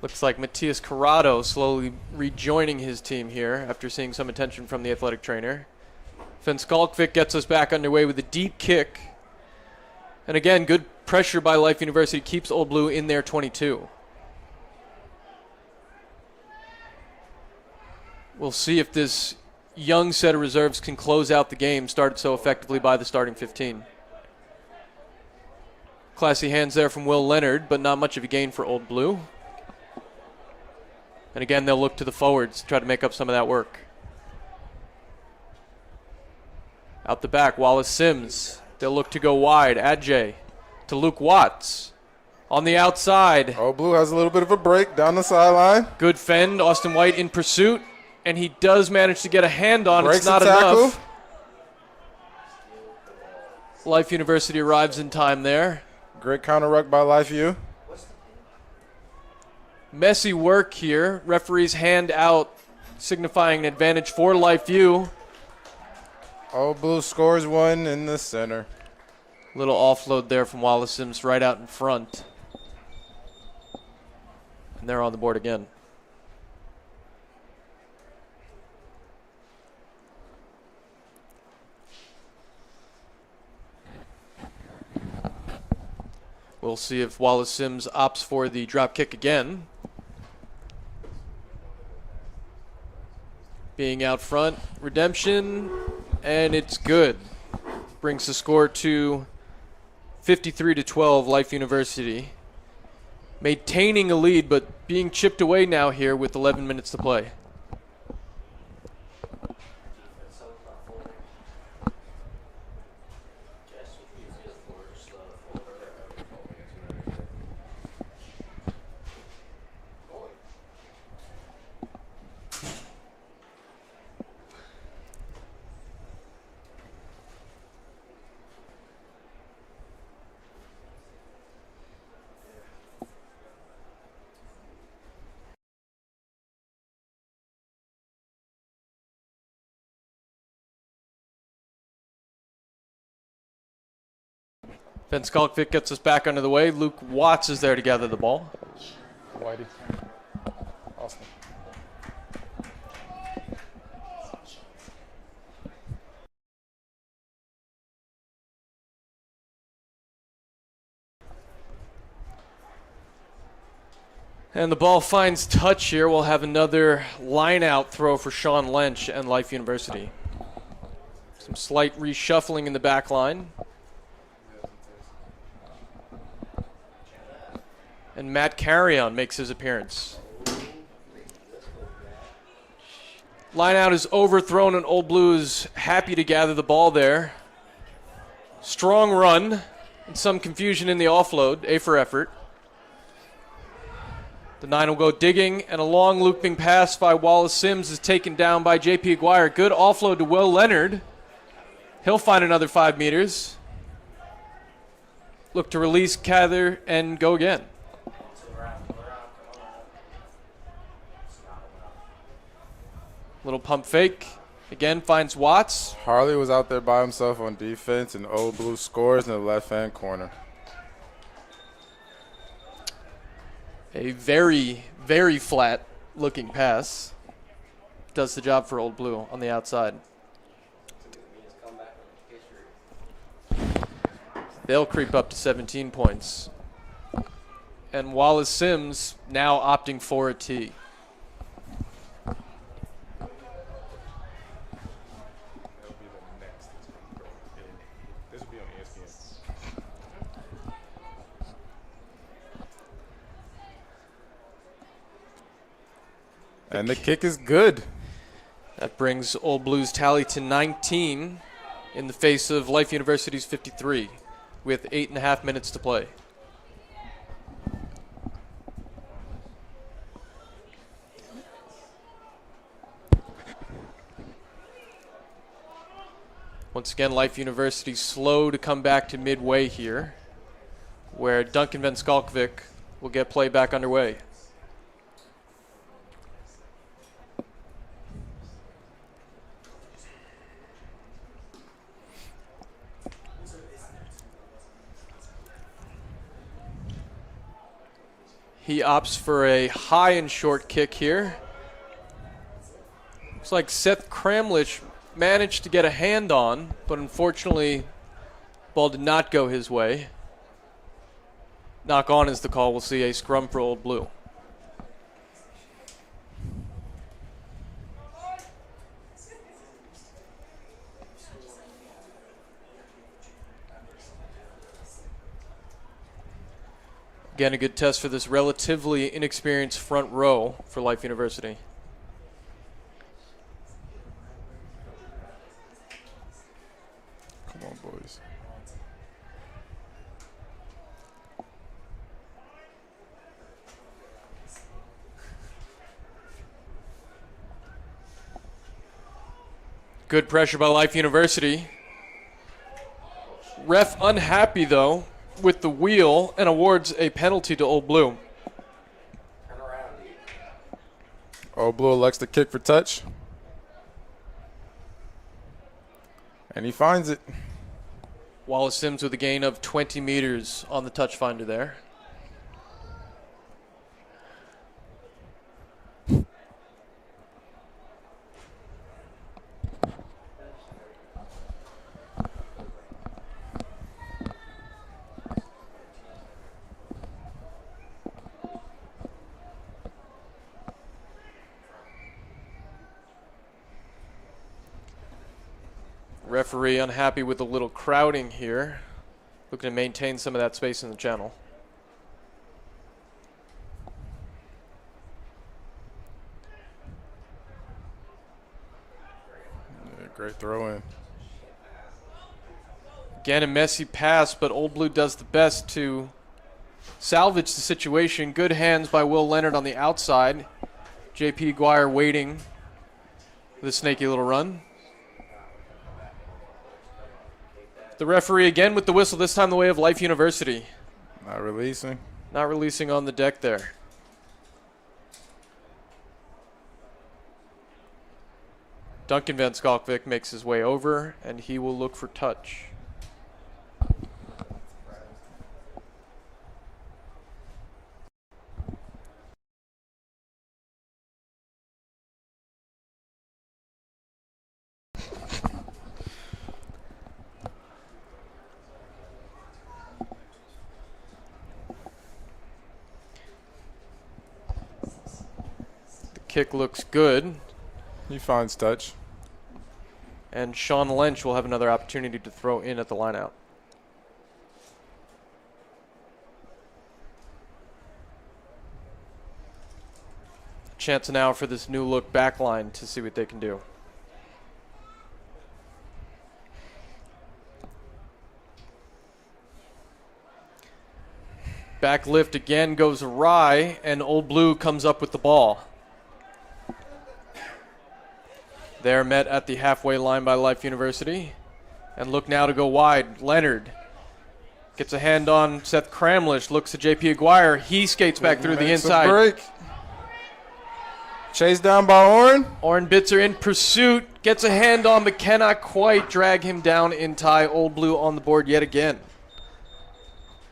Looks like Matias Corrado slowly rejoining his team here after seeing some attention from the athletic trainer. Fenskalkvik gets us back underway with a deep kick. And again, good pressure by Life University keeps Old Blue in their 22. We'll see if this young set of reserves can close out the game started so effectively by the starting 15. Classy hands there from Will Leonard, but not much of a gain for Old Blue. And again, they'll look to the forwards to try to make up some of that work. Out the back, Wallace Sims. They'll look to go wide. Ajay to Luke Watts. On the outside. Old Blue has a little bit of a break down the sideline. Good fend. Austin White in pursuit. And he does manage to get a hand on. Breaks it's not the tackle. enough. Life University arrives in time there. Great counter ruck by Life U. Messy work here. Referee's hand out, signifying an advantage for Life U. Old Blue scores one in the center. Little offload there from Wallace Sims right out in front. And they're on the board again. We'll see if Wallace Sims opts for the drop kick again. Being out front, redemption, and it's good. Brings the score to 53-12, Life University. Maintaining a lead, but being chipped away now here with 11 minutes to play. Fenskalkvik gets us back under the way. Luke Watts is there to gather the ball. Whitey. Austin. And the ball finds touch here. We'll have another line-out throw for Sean Lynch and Life University. Some slight reshuffling in the back line. And Matt Carrion makes his appearance. Line-out is overthrown, and Old Blue is happy to gather the ball there. Strong run, and some confusion in the offload. A for effort. The 9 will go digging, and a long looping pass by Wallace Sims is taken down by J.P. Aguirre. Good offload to Will Leonard. He'll find another 5 meters. Look to release, gather, and go again. Little pump fake. Again, finds Watts. Harley was out there by himself on defense, and Old Blue scores in the left-hand corner. A very, very flat looking pass. Does the job for Old Blue on the outside. They'll creep up to 17 points. And Wallace Sims now opting for a tee. And the kick is good. That brings Old Blue's tally to 19 in the face of Life University's 53 with 8.5 minutes to play. Once again, Life University slow to come back to midway here, where Duncan Van Skalkvik will get play back underway. He opts for a high and short kick here. Looks like Seth Kramlich managed to get a hand on, but unfortunately, ball did not go his way. Knock on is the call. We'll see a scrum for Old Blue. Again, a good test for this relatively inexperienced front row for Life University. Come on, boys. Good pressure by Life University. Ref unhappy, though, with the wheel and awards a penalty to Old Blue. Old Blue elects to kick for touch. And he finds it. Wallace Sims with a gain of 20 meters on the touch finder there. Referee unhappy with a little crowding here. Looking to maintain some of that space in the channel. Yeah, great throw in. Again, a messy pass, but Old Blue does the best to salvage the situation. Good hands by Will Leonard on the outside. J.P. Aguirre waiting with a snaky little run. The referee again with the whistle, this time the way of Life University. Not releasing. Not releasing on the deck there. Duncan Van Skalkvik makes his way over, and he will look for touch. Kick looks good. He finds touch. And Sean Lynch will have another opportunity to throw in at the lineout. Chance now for this new look back line to see what they can do. Back lift again goes awry, and Old Blue comes up with the ball. They're met at the halfway line by Life University. And look now to go wide. Leonard gets a hand on Seth Cramlish, looks at J.P. Aguirre. He skates back through the inside. Break. Chased down by Orrin. Orrin Bitzer in pursuit, gets a hand on but cannot quite drag him down in tie. Old Blue on the board yet again.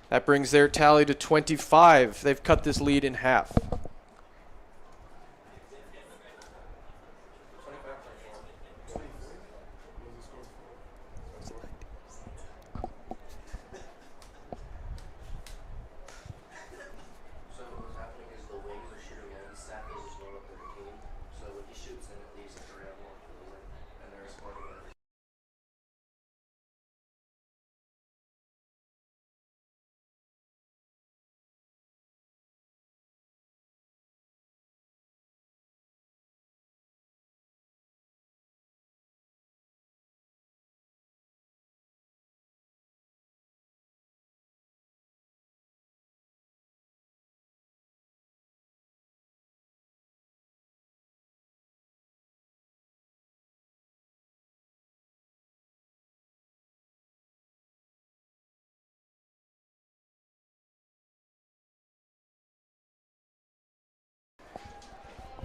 That brings their tally to 25. They've cut this lead in half.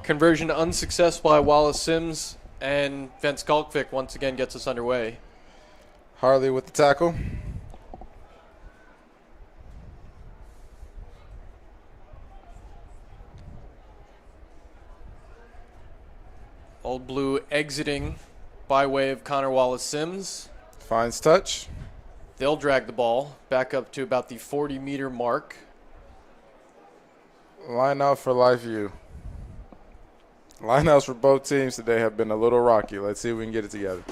Conversion unsuccessful by Wallace Sims, and Vince Kalkvik once again gets us underway. Harley with the tackle. Old Blue exiting by way of Connor Wallace Sims. Finds touch. They'll drag the ball back up to about the 40-meter mark. Line out for LifeU. Lineouts for both teams today have been a little rocky. Let's see if we can get it together.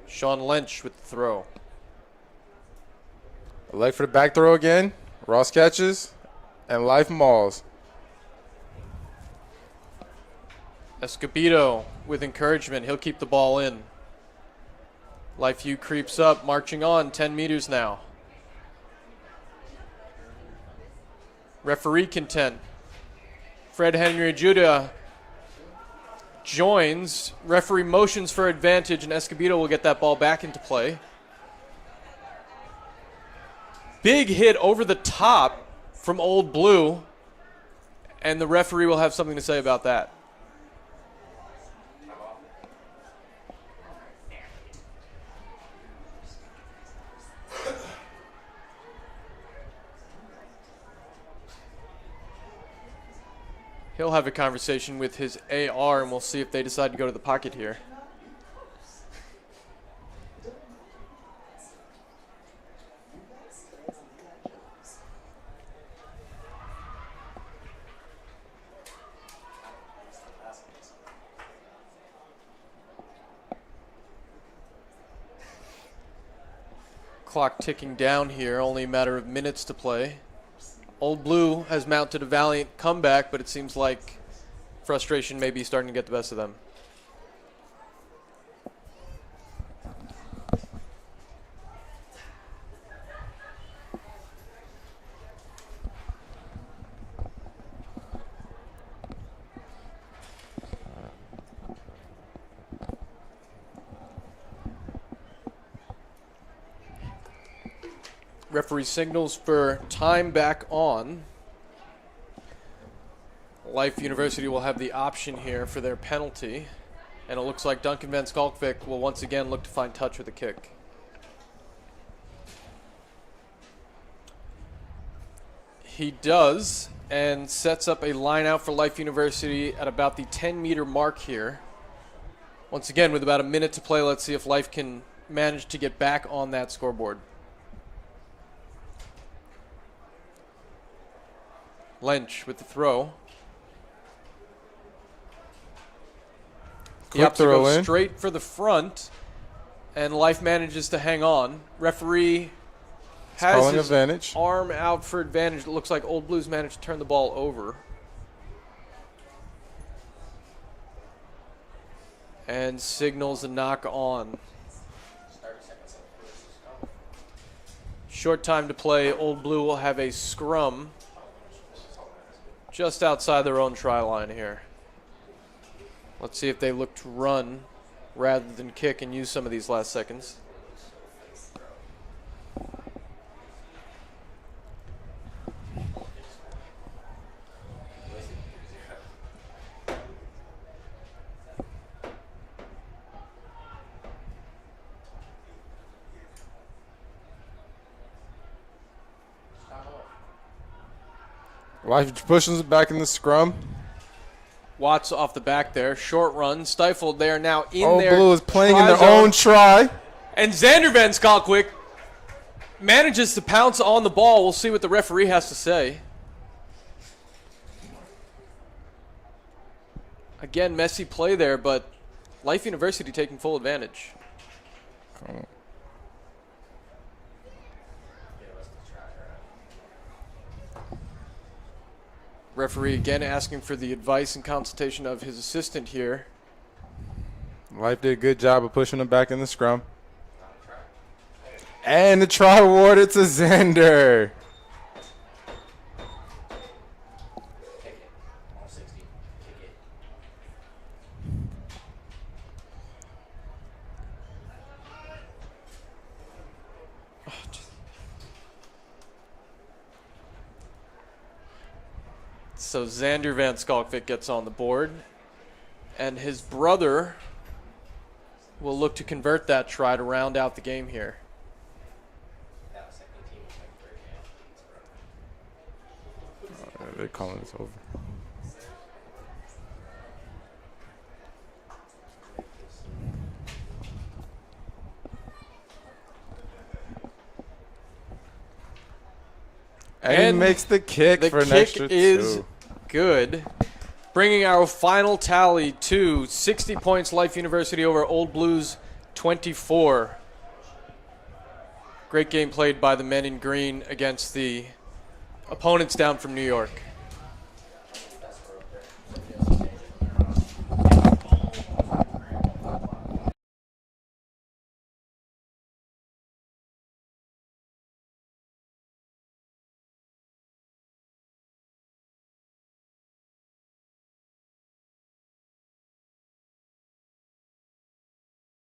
Sean Lynch with the throw. A leg for the back throw again. Ross catches, and Life mauls. Escobedo with encouragement. He'll keep the ball in. LifeU creeps up, marching on 10 meters now. Referee content. Fred Henry Judah joins. Referee motions for advantage, and Escobedo will get that ball back into play. Big hit over the top from Old Blue, and the referee will have something to say about that. He'll have a conversation with his AR, and we'll see if they decide to go to the pocket here. Clock ticking down here, only a matter of minutes to play. Old Blue has mounted a valiant comeback, but it seems like frustration may be starting to get the best of them. Referee signals for time back on. Life University will have the option here for their penalty. And it looks like Duncan Van Skalkvik will once again look to find touch with a kick. He does, and sets up a line out for Life University at about the 10-meter mark here. Once again, with about a minute to play, let's see if Life can manage to get back on that scoreboard. Lynch with the throw. He Quick opts to throw go in. straight for the front, and Life manages to hang on. Referee has Calling his advantage. arm out for advantage. It looks like Old Blues managed to turn the ball over. And signals a knock on. Short time to play. Old Blue will have a scrum just outside their own try line here. Let's see if they look to run rather than kick and use some of these last seconds. Life pushes it back in the scrum. Watts off the back there. Short run. Stifled there. Now in Old there. Blue is playing in try their zone. own try. And Xander Van Skalkwyk manages to pounce on the ball. We'll see what the referee has to say. Again, messy play there, but Life University taking full advantage. Referee again asking for the advice and consultation of his assistant here. Life did a good job of pushing them back in the scrum. And the try awarded to Xander. So Xander Van Skalkwyk gets on the board, and his brother will look to convert that try to round out the game here. They're calling this over. And he makes the kick The for an kick extra is 2. good, bringing our final tally to 60 points. Life University over Old Blues 24. Great game played by the men in green against the opponents down from New York.